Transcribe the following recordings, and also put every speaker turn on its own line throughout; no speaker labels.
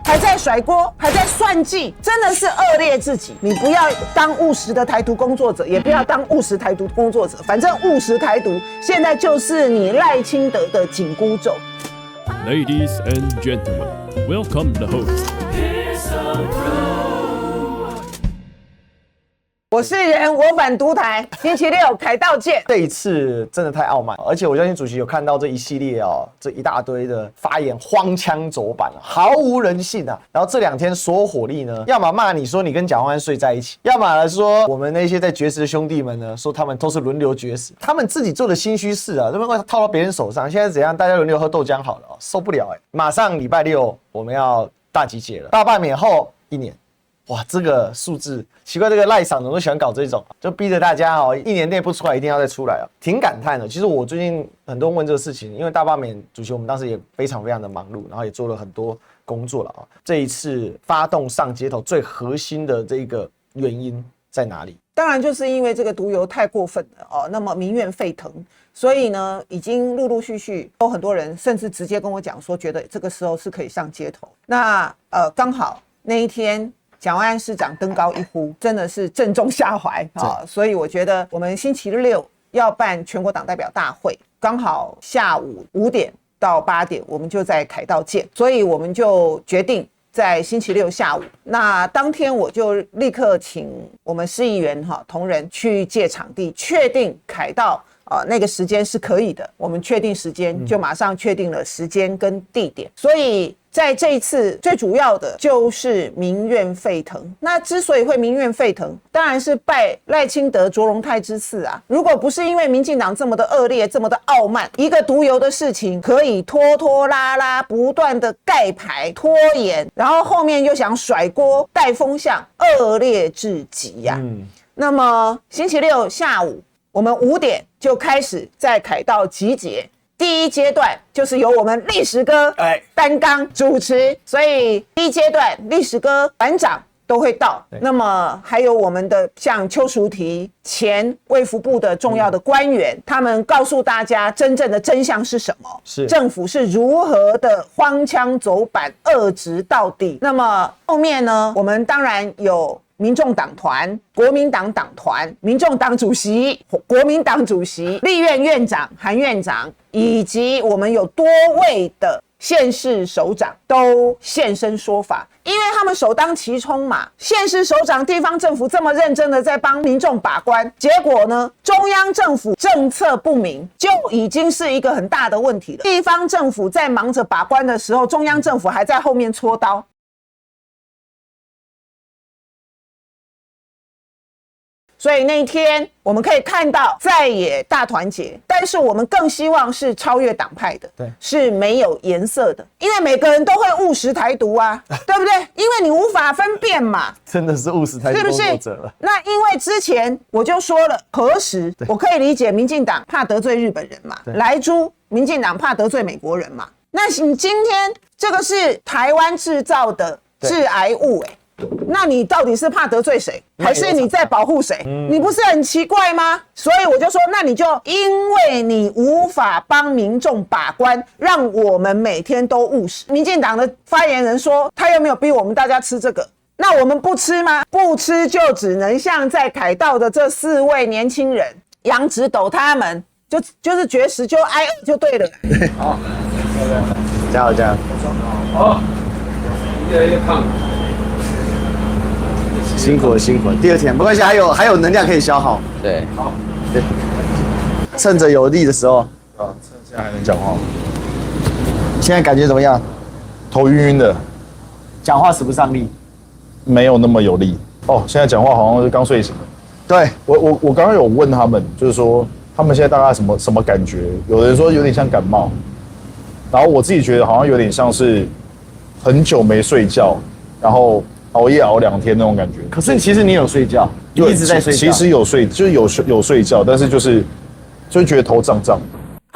還在甩鍋，還在算計，真的是惡劣至極。你不要當務實的台獨工作者，也不要當務實台獨工作者，反正務實台獨現在就是你賴清德的緊箍咒。
Ladies and gentlemen, welcome the host.
我是人，我反獨台。星期六凱道見。
這一次真的太傲慢，而且我相信主席有看到這一系列這一大堆的發言荒腔走板，毫無人性啊。然後這2天所有火力呢，要麼罵你說你跟蔣萬安睡在一起，要麼說我們那些在絕食的兄弟們呢，說他們都是輪流絕食，他們自己做的心虛事啊，都会套到別人手上。現在怎樣？大家輪流喝豆漿好了，受不了馬上禮拜六我們要大集結了，大罷免後1年。哇，這個數字奇怪，這個賴嗓怎麼都喜歡搞這種，就逼着大家1年內不出來，一定要再出來挺感嘆的。其實我最近很多人問這個事情，因為大罷免主席我們當時也非常的忙碌，然後也做了很多工作了這一次發動上街頭最核心的這個原因在哪裡？
當然就是因為這個毒油太過分了那麼民怨沸騰，所以呢，已經陸陸續續有很多人甚至直接跟我講說，覺得這個時候是可以上街頭。那剛好那一天。蔣萬安市長登高一呼，真的是正中下懷所以我覺得我們星期六要辦全國黨代表大會，剛好下午5點到8點，我們就在凱道見，所以我們就決定在星期六下午。那當天我就立刻請我們市議員同仁去借場地，確定凱道那個時間是可以的，我們確定時間就馬上確定了時間跟地點，所以。在這一次最主要的就是民怨沸騰，那之所以會民怨沸騰，當然是拜賴清德卓榮泰之賜啊！如果不是因為民進黨這麼的惡劣，這麼的傲慢，一個毒油的事情可以拖拖拉拉，不斷的蓋牌拖延，然後後面又想甩鍋帶風向，惡劣至極呀！那麼星期六下午我們5點就開始在凱道集結。第一階段就是由我們歷史哥擔綱主持，所以第一階段歷史哥班長都會到。那麼還有我們的像邱淑媞前衛福部的重要的官員，他們告訴大家真正的真相是什麼，政府是如何的荒腔走板、惡質到底。那麼後面呢，我們當然有民眾黨團、國民黨黨團、民眾黨主席、國民黨主席、立院院長韓院長，以及我們有多位的縣市首長都現身說法，因為他們首當其衝嘛。縣市首長、地方政府這麼認真的在幫民眾把關，結果呢，中央政府政策不明，就已經是一個很大的問題了。地方政府在忙着把關的時候，中央政府還在後面戳刀。所以那一天我們可以看到在野大團結，但是我們更希望是超越黨派的，是沒有顏色的，因為每個人都會務實台獨啊，對不對？因為你無法分辨嘛，
真的是務實台獨工作者了。
那因為之前我就說了，何時我可以理解民進黨怕得罪日本人嘛，萊豬民進黨怕得罪美國人嘛，那你今天這個是台灣製造的致癌物那你到底是怕得罪誰，還是你在保護誰？你不是很奇怪嗎？所以我就說，那你就因為你無法幫民眾把關，讓我們每天都務實。民進黨的發言人說，他又沒有逼我們大家吃這個，那我們不吃嗎？不吃就只能像在凱道的這4位年輕人楊植斗他們，就是絕食就挨餓就對了。
對，好，加油加油！好，越来越胖。辛苦了，辛苦了。第2天沒關係，還有能量可以消耗。對，好，對，趁着有力的時候，趁現在還能講話。現在感覺怎麼樣？
頭暈暈的，
講話使不上力，
沒有那麼有力。現在講話好像是剛睡醒。
對，
我剛剛有問他們，就是說他們現在大概什麼感覺？有人說有點像感冒，然後我自己覺得好像有點像是很久沒睡覺，然後熬夜熬2天那種感覺。
可是其實你有睡覺，你一直在睡覺。
其實有睡，就是有睡覺，但是就覺得頭脹脹。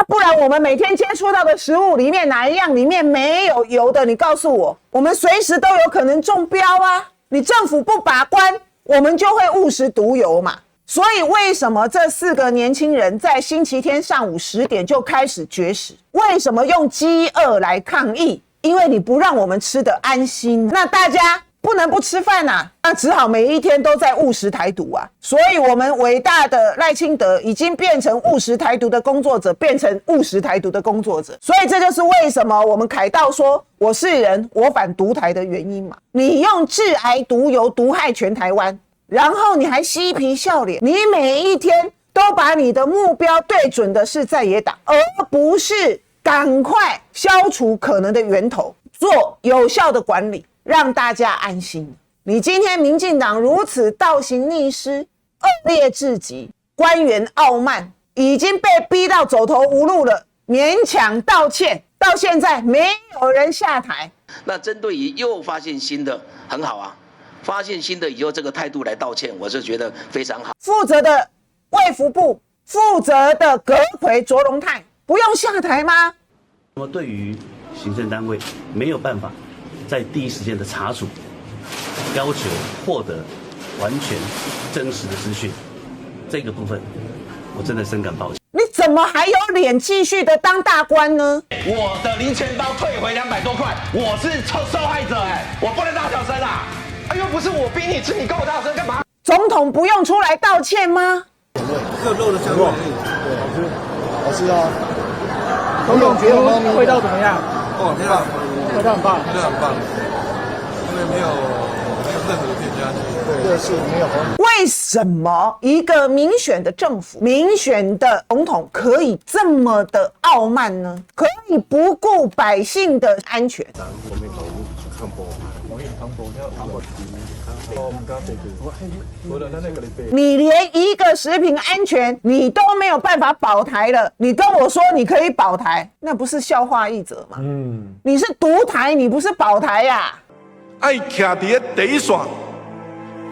不然我們每天接觸到的食物裡面哪一樣裡面沒有油的？你告訴我，我們隨時都有可能中標啊！你政府不把關，我們就會誤食毒油嘛。所以為什麼這4個年輕人在星期天上午10點就開始絕食？為什麼用飢餓來抗議？因為你不讓我們吃得安心，那大家不能不吃飯啊，那只好每一天都在務實台獨啊。所以我們偉大的賴清德已經變成務實台獨的工作者，變成務實台獨的工作者。所以這就是為什麼我們凱道說我是人，我反獨台的原因嘛。你用致癌毒油毒害全台灣，然後你還嬉皮笑臉，你每一天都把你的目標對準的是在野黨，而不是趕快消除可能的源頭，做有效的管理，讓大家安心。你今天民進黨如此倒行逆施，惡劣至極，官員傲慢，已經被逼到走投無路了，勉強道歉，到現在沒有人下台。
那針對於又發現新的，很好啊，發現新的以後這個態度來道歉，我是覺得非常好。
負責的衛福部，負責的閣揆卓榮泰不用下台嗎？
那麼對於行政單位沒有辦法在第一時間的查處，要求獲得完全真實的資訊，這個部分我真的深感抱歉。
你怎麼還有臉繼續的當大官呢？
我的零錢包退回200多塊，我是受害者我不能大小聲啊！又不是我逼你吃，你跟我大声幹嘛？
总統不用出來道歉嗎？
这肉的香味而已，对，
好吃啊！
总统觉得味道怎么样？
哦，非常，
味道很棒，
非常棒，因为没有任何的添加剂，
对，是没有。
為什麼一個民選的政府、民選的總統可以這麼的傲慢呢？可以不顧百姓的安全？你連一個食品安全你都沒有辦法保台了，你跟我說你可以保台，那不是笑話一則嗎？你是獨台，你不是保台呀！
愛徛在第一線，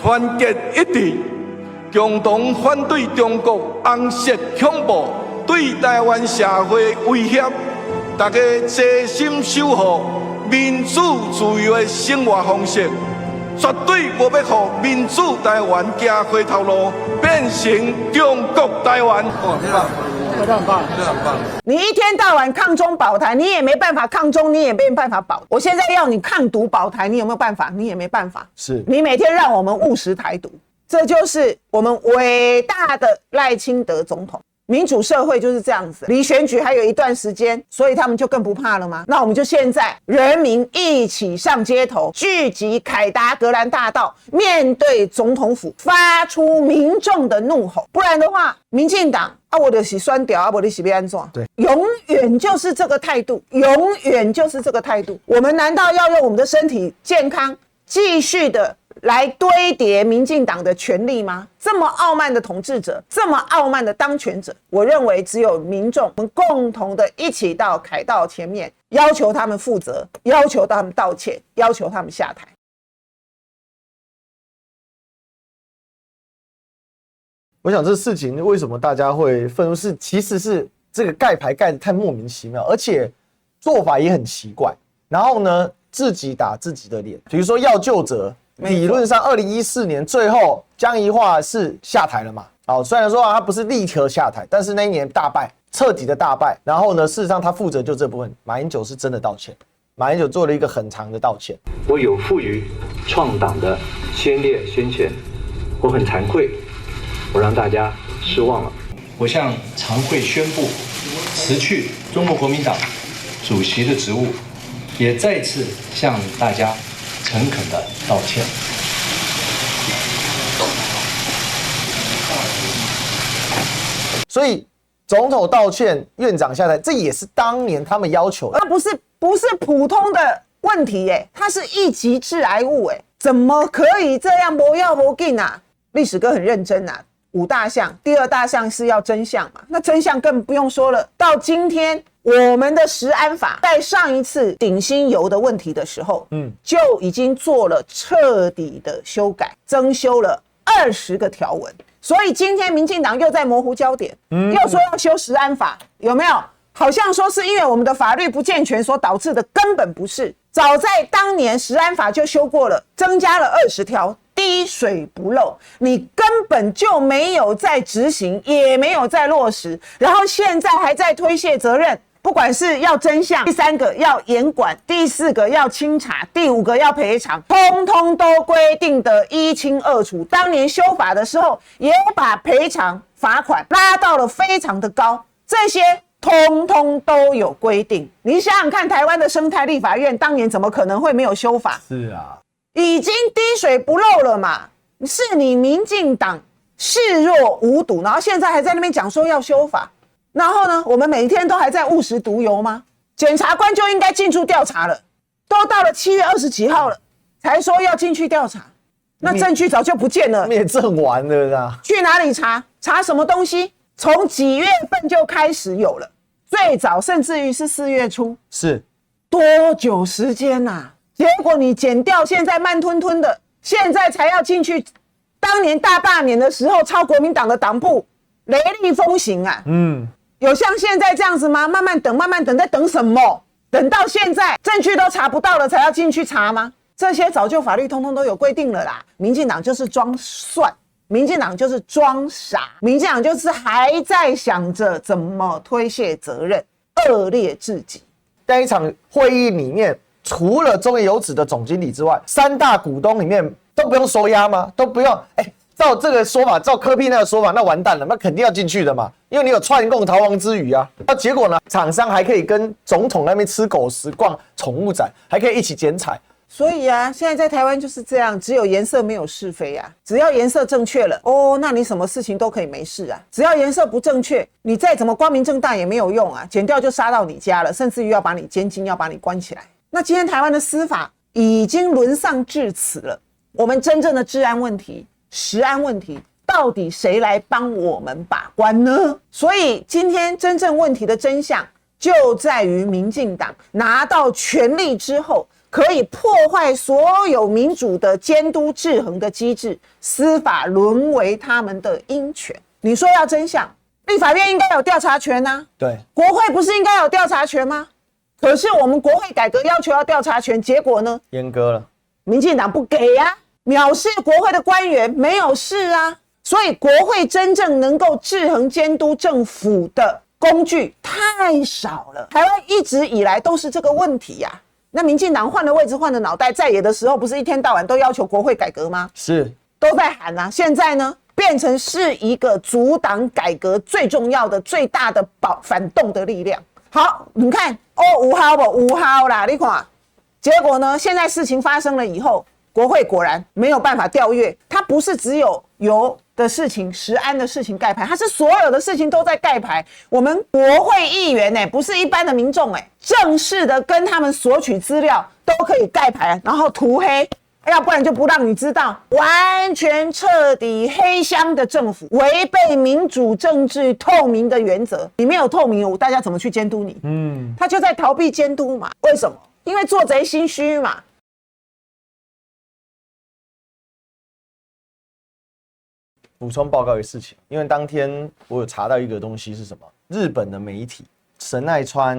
團結一致，共同反對中國紅色恐怖對台灣社會威脅，大家齊心守護民主自由的生活方式。絕對無要讓民主台灣行回頭路，變成中國台灣。
哦，非常棒，非常棒。
你一天到晚抗中保台，你也沒辦法抗中，你也沒辦法保。我現在要你抗獨保台，你有沒有辦法？你也沒辦法。
是
你每天讓我們務實台獨，這就是我們偉大的賴清德總統。民主社會就是這樣子，離選舉還有一段時間，所以他們就更不怕了嗎？那我們就現在人民一起上街頭，聚集凱達格蘭大道，面對總統府，發出民眾的怒吼。不然的話，民進黨啊，我就是酸掉啊，我就是要安怎？
對，
永遠就是這個態度，永遠就是這個態度。我們難道要用我們的身體健康繼續的來堆疊民進黨的權力嗎？這麼傲慢的統治者，這麼傲慢的當權者，我認為只有民眾，我們共同的一起到凱道前面，要求他們負責，要求他們道歉，要求他們下台。
我想這事情為什麼大家會憤怒，是其實是這個蓋牌蓋得太莫名其妙，而且做法也很奇怪。然後呢，自己打自己的臉，比如說要究責。理論上，2014年最後江宜樺是下台了嘛？好，雖然說他不是立刻下台，但是那一年大敗，徹底的大敗。然後呢，事實上他負責就這部分。馬英九是真的道歉，馬英九做了一個很長的道歉。
我有負於創黨的先烈先賢，我很慚愧，我讓大家失望了。我向常會宣布辭去中國國民黨主席的職務，也再次向大家誠懇的道歉。
所以總統道歉，院長下台，這也是當年他們要求的，
而不是普通的問題耶，它是一級致癌物耶，怎麼可以這樣沒要沒緊啊？歷史哥很認真啊，5大項，第2大項是要真相嘛，那真相更不用說了。到今天，我們的食安法在上一次頂新油的問題的時候，就已經做了徹底的修改，增修了20個條文。所以今天民進黨又在模糊焦點，又說要修食安法，有沒有？好像說是因為我們的法律不健全所導致的，根本不是。早在當年食安法就修過了，增加了20條，滴水不漏。你根本就沒有在執行，也沒有在落實，然後現在還在推卸責任，不管是要真相，第3個要嚴管，第4個要清查，第5個要賠償，通通都規定得一清二楚。當年修法的時候，也把賠償罰款拉到了非常的高，這些通通都有規定。你想想看，台灣的生態立法院當年怎麼可能會沒有修法？
是啊，
已經滴水不漏了嘛，是你民進黨視若無睹，然後現在還在那邊講說要修法。然後呢，我們每天都還在誤食毒油嗎？檢察官就應該進駐調查了，都到了7月20幾號了，才說要進去調查，那證據早就不見了，
滅證完了啦。
去哪裡查？查什麼東西？從幾月份就開始有了，最早甚至於是4月初，
是
多久時間啊？結果你檢調現在慢吞吞的，現在才要進去。當年大罷免的時候，抄國民黨的黨部，雷厲風行啊。有像現在這樣子嗎？慢慢等，慢慢等，在等什麼？等到現在證據都查不到了，才要進去查嗎？這些早就法律通通都有規定了啦。民進黨就是裝蒜，民進黨就是裝傻，民進党就是還在想着怎麼推卸責任，惡劣至極。
在一場會議裡面，除了中研油脂的總經理之外，3大股東裡面都不用收押嗎？都不用？照這個說法，照柯 P 那個說法，那完蛋了，那肯定要進去的嘛，因為你有串供逃亡之虞啊。那結果呢，廠商還可以跟總統那邊吃狗食、逛寵物展，還可以一起剪彩。
所以啊，現在在台灣就是這樣，只有顏色沒有是非啊。只要顏色正確了，哦，那你什麼事情都可以沒事啊。只要顏色不正確，你再怎麼光明正大也沒有用啊，檢調就殺到你家了，甚至於要把你監禁，要把你關起來。那今天台灣的司法已經淪喪至此了，我們真正的治安問題、食安問題，到底誰來幫我們把關呢？所以今天真正問題的真相就在於民進黨拿到權力之後，可以破壞所有民主的監督制衡的機制，司法淪為他們的鷹犬。你說要真相，立法院應該有調查權啊，
對，
國會不是應該有調查權嗎？可是我們國會改革要求要調查權，結果呢？
閹割了，民
進黨不給啊，藐視國會的官員，沒有事啊。所以國會真正能夠制衡監督政府的工具太少了，台灣一直以來都是這個問題啊。那民進黨換了位置換了腦袋，在野的時候不是一天到晚都要求國會改革嗎？是，都在喊啊。現在呢，變成是一個阻擋改革最重要的、最大的反動的力量。好，你看哦，5號不5號啦，你看，結果呢，現在事情發生了以後，國會果然沒有辦法調閱，它不是只有油的事情、食安的事情蓋牌，它是所有的事情都在蓋牌。我們國會議員不是一般的民眾正式的跟他們索取資料都可以蓋牌，然後塗黑，要不然就不讓你知道，完全徹底黑箱的政府，違背民主政治透明的原則。你沒有透明，大家怎麼去監督你？他就在逃避監督嘛。為什麼？因為做賊心虛嘛。
補充報告一個事情，因為當天我有查到一個東西是什麼？日本的媒體神奈川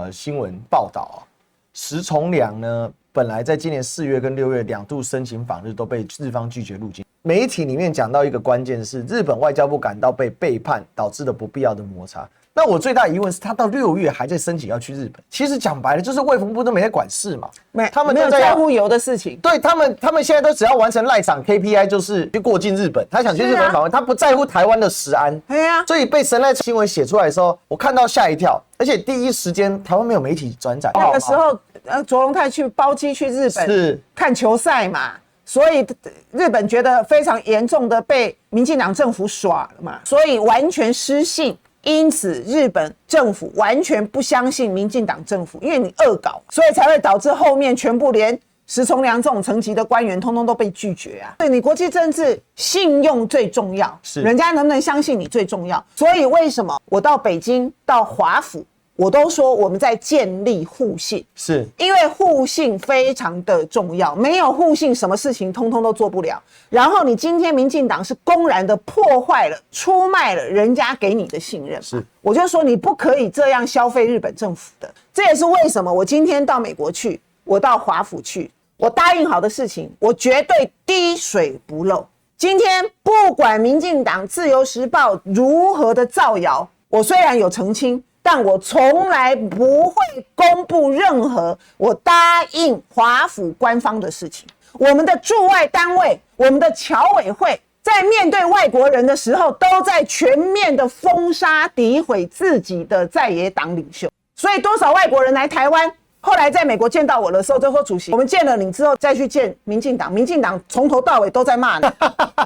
新聞報道石崇良呢，本來在今年4月跟6月2度申請訪日，都被日方拒絕入境。媒體裡面講到一個關鍵是，日本外交部感到被背叛，導致了不必要的摩擦。那我最大疑問是，他到6月還在申請要去日本。其實講白了，就是衛福部都沒在管事嘛，他們
沒有在乎油的事情。
對他們現在都只要完成賴場 KPI， 就是去過境日本。他想去日本訪問，他不在乎台灣的食安。
對啊，
所以被神奈新聞寫出來的時候，我看到嚇一跳，而且第一时間台灣沒有媒体轉載。
那個時候，卓榮泰去包機去日本是看球賽嘛。所以日本覺得非常嚴重的被民進黨政府耍了嘛，所以完全失信。因此日本政府完全不相信民進党政府，因為你惡搞，所以才会導致後面全部連石崇良這種層級的官員通通都被拒絕啊。對，你國際政治信用最重要，是人家能不能相信你最重要。所以為什麼我到北京到華府，我都說我們在建立互信，是因為互信非常的重要，沒有互信什麼事情通通都做不了。然後你今天民進黨是公然的破壞了、出賣了人家給你的信任，是我就說你不可以這樣消費日本政府的。這也是為什麼我今天到美國去，我到華府去，我答應好的事情，我絕對滴水不漏。今天不管民進黨、自由時報如何的造謠，我雖然有澄清，但我從來不會公布任何我答應華府官方的事情。我們的駐外單位，我們的僑委會，在面對外國人的時候，都在全面的封殺、詆毀自己的在野黨領袖。所以多少外國人來台灣，後來在美國見到我的時候，就說主席，我們見了你之後再去見民進黨，民進黨從頭到尾都在罵你，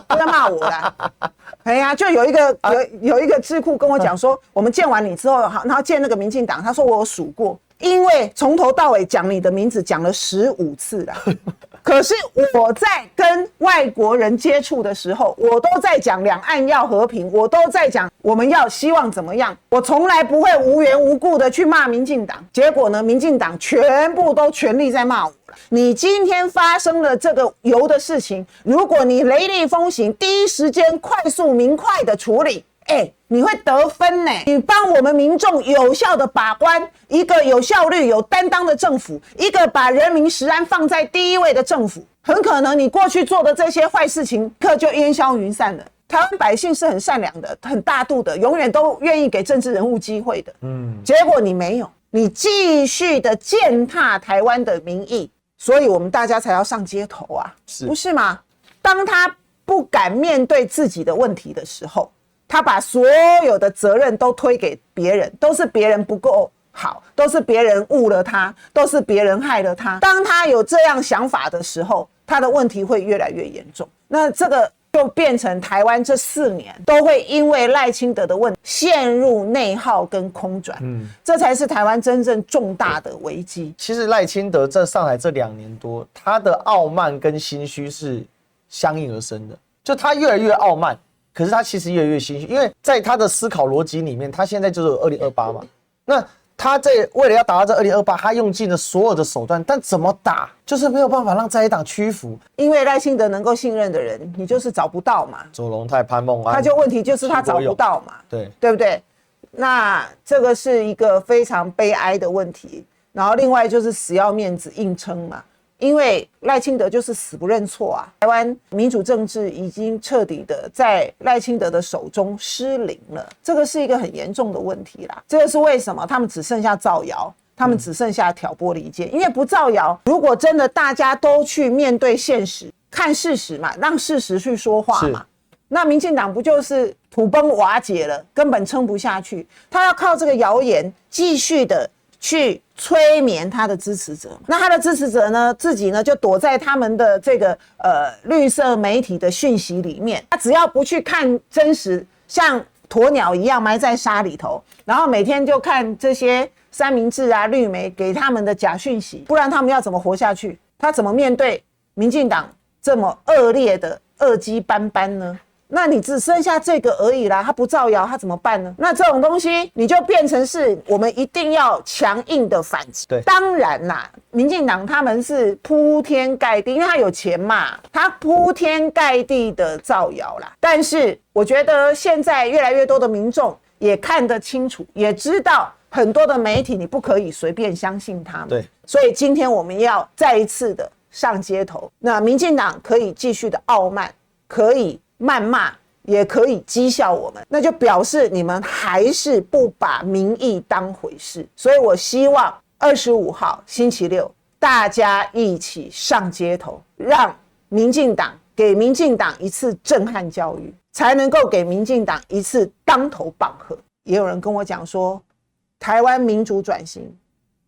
都在罵我啦。哎呀，就有一個智庫跟我講說，我們見完你之后，然後見那個民進黨，他說我有數過，因為從頭到尾講你的名字講了15次啦。可是我在跟外國人接觸的時候，我都在講兩岸要和平，我都在講我們要希望怎麼樣，我從來不會無缘無故的去罵民進党。結果呢，民進党全部都全力在骂我了。你今天發生了这個油的事情，如果你雷厲風行，第一時間快速明快的處理，你會得分呢。你幫我們民眾有效的把關，一個有效率、有擔當的政府，一個把人民食安放在第一位的政府，很可能你過去做的這些壞事情，可就煙消雲散了。台灣百姓是很善良的，很大度的，永遠都願意給政治人物機會的。結果你沒有，你繼續的踐踏台灣的民意，所以我們大家才要上街頭啊，不是嗎？當他不敢面對自己的問題的時候，他把所有的責任都推給別人，都是別人不夠好，都是別人誤了他，都是別人害了他。當他有這樣想法的時候，他的問題會越來越嚴重。那這個就變成台灣這4年都會因為賴清德的問題陷入內耗跟空轉，這才是台灣真正重大的危機。
其實賴清德這上來這2年多，他的傲慢跟心虛是相應而生的，就他越來越傲慢。可是他其實越來越心虛，因為在他的思考邏輯裡面，他現在就是2028嘛。那他在為了要達到這2028，他用盡了所有的手段，但怎麼打就是沒有辦法讓在野黨屈服。
因為賴清德能夠信任的人，你就是找不到嘛。
左榮泰、潘孟安，
問題就是他找不到嘛，對不對？那這個是一個非常悲哀的問題。然後另外就是死要面子硬撐嘛。因為賴清德就是死不認錯啊！台灣民主政治已經徹底的在賴清德的手中失靈了，這個是一個很嚴重的問題啦。這個是為什麼他們只剩下造謠，他們只剩下挑撥離間？因為不造謠，如果真的大家都去面對現實，看事實嘛，讓事實去說話嘛，那民進黨不就是土崩瓦解了，根本撐不下去？他要靠這個謠言繼續的去催眠他的支持者，那他的支持者呢，自己呢就躲在他們的這個綠色媒體的訊息裡面，他只要不去看真實，像鴕鳥一樣埋在沙裡頭，然後每天就看這些三明治啊、綠媒給他們的假訊息，不然他們要怎麼活下去？他怎麼面對民進黨這麼惡劣的惡跡斑斑呢？那你只剩下這個而已啦，他不造謠，他怎麼辦呢？那這種東西你就變成是我們一定要強硬的反擊。
對，
當然啦，民進黨他們是鋪天蓋地，因為他有錢嘛，他鋪天蓋地的造謠啦。但是我覺得現在越來越多的民眾也看得清楚，也知道很多的媒體你不可以隨便相信他們。
對，
所以今天我們要再一次的上街頭。那民進黨可以繼續的傲慢，可以謾罵，也可以譏笑我們，那就表示你們還是不把民意當回事。所以我希望25號星期六大家一起上街頭，讓給民進黨一次震撼教育，才能夠給民進黨一次當頭棒喝。也有人跟我講說，台灣民主轉型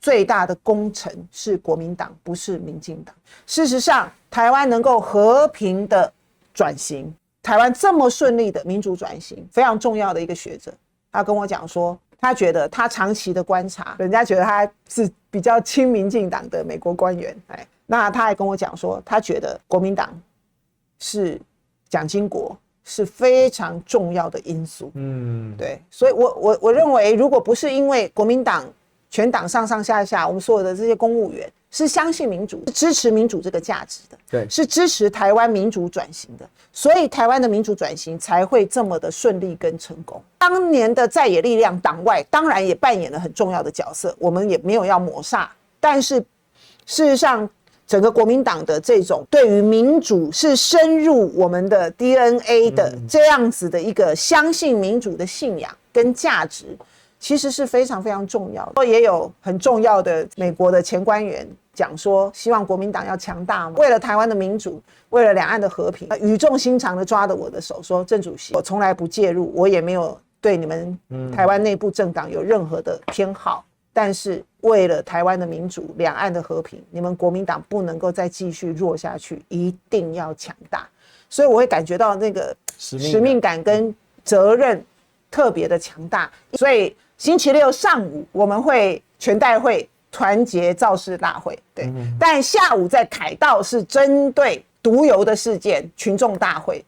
最大的功臣是國民黨，不是民進黨。事實上，台灣能夠和平的轉型，台灣這麼順利的民主轉型，非常重要的一個學者，他跟我講說，他覺得他長期的觀察，人家覺得他是比較親民進黨的美國官員，那他還跟我講說，他覺得國民黨是蔣經國是非常重要的因素。對，所以我認為，如果不是因為國民黨全黨上上下下，我們所有的這些公務員是相信民主，是支持民主這個價值的，
對，
是支持台灣民主轉型的，所以台灣的民主轉型才會這麼的順利跟成功。當年的在野力量黨外當然也扮演了很重要的角色，我們也沒有要抹煞，但是事實上整個國民黨的這種對於民主是深入我們的 DNA 的這樣子的一個相信民主的信仰跟價值，其實是非常非常重要的。也有很重要的美國的前官員講說，希望國民黨要強大嘛，為了台灣的民主，為了兩岸的和平，語重心長的抓着我的手說，鄭主席，我從來不介入，我也沒有對你們台灣內部政黨有任何的偏好，但是為了台灣的民主、兩岸的和平，你們國民党不能夠再繼續弱下去，一定要強大。所以我会感覺到那個使命感跟責任特別的強大。所以星期六上午我們會全代會團結造勢大會，對，但下午在凱道是針對毒油的事件群眾大會。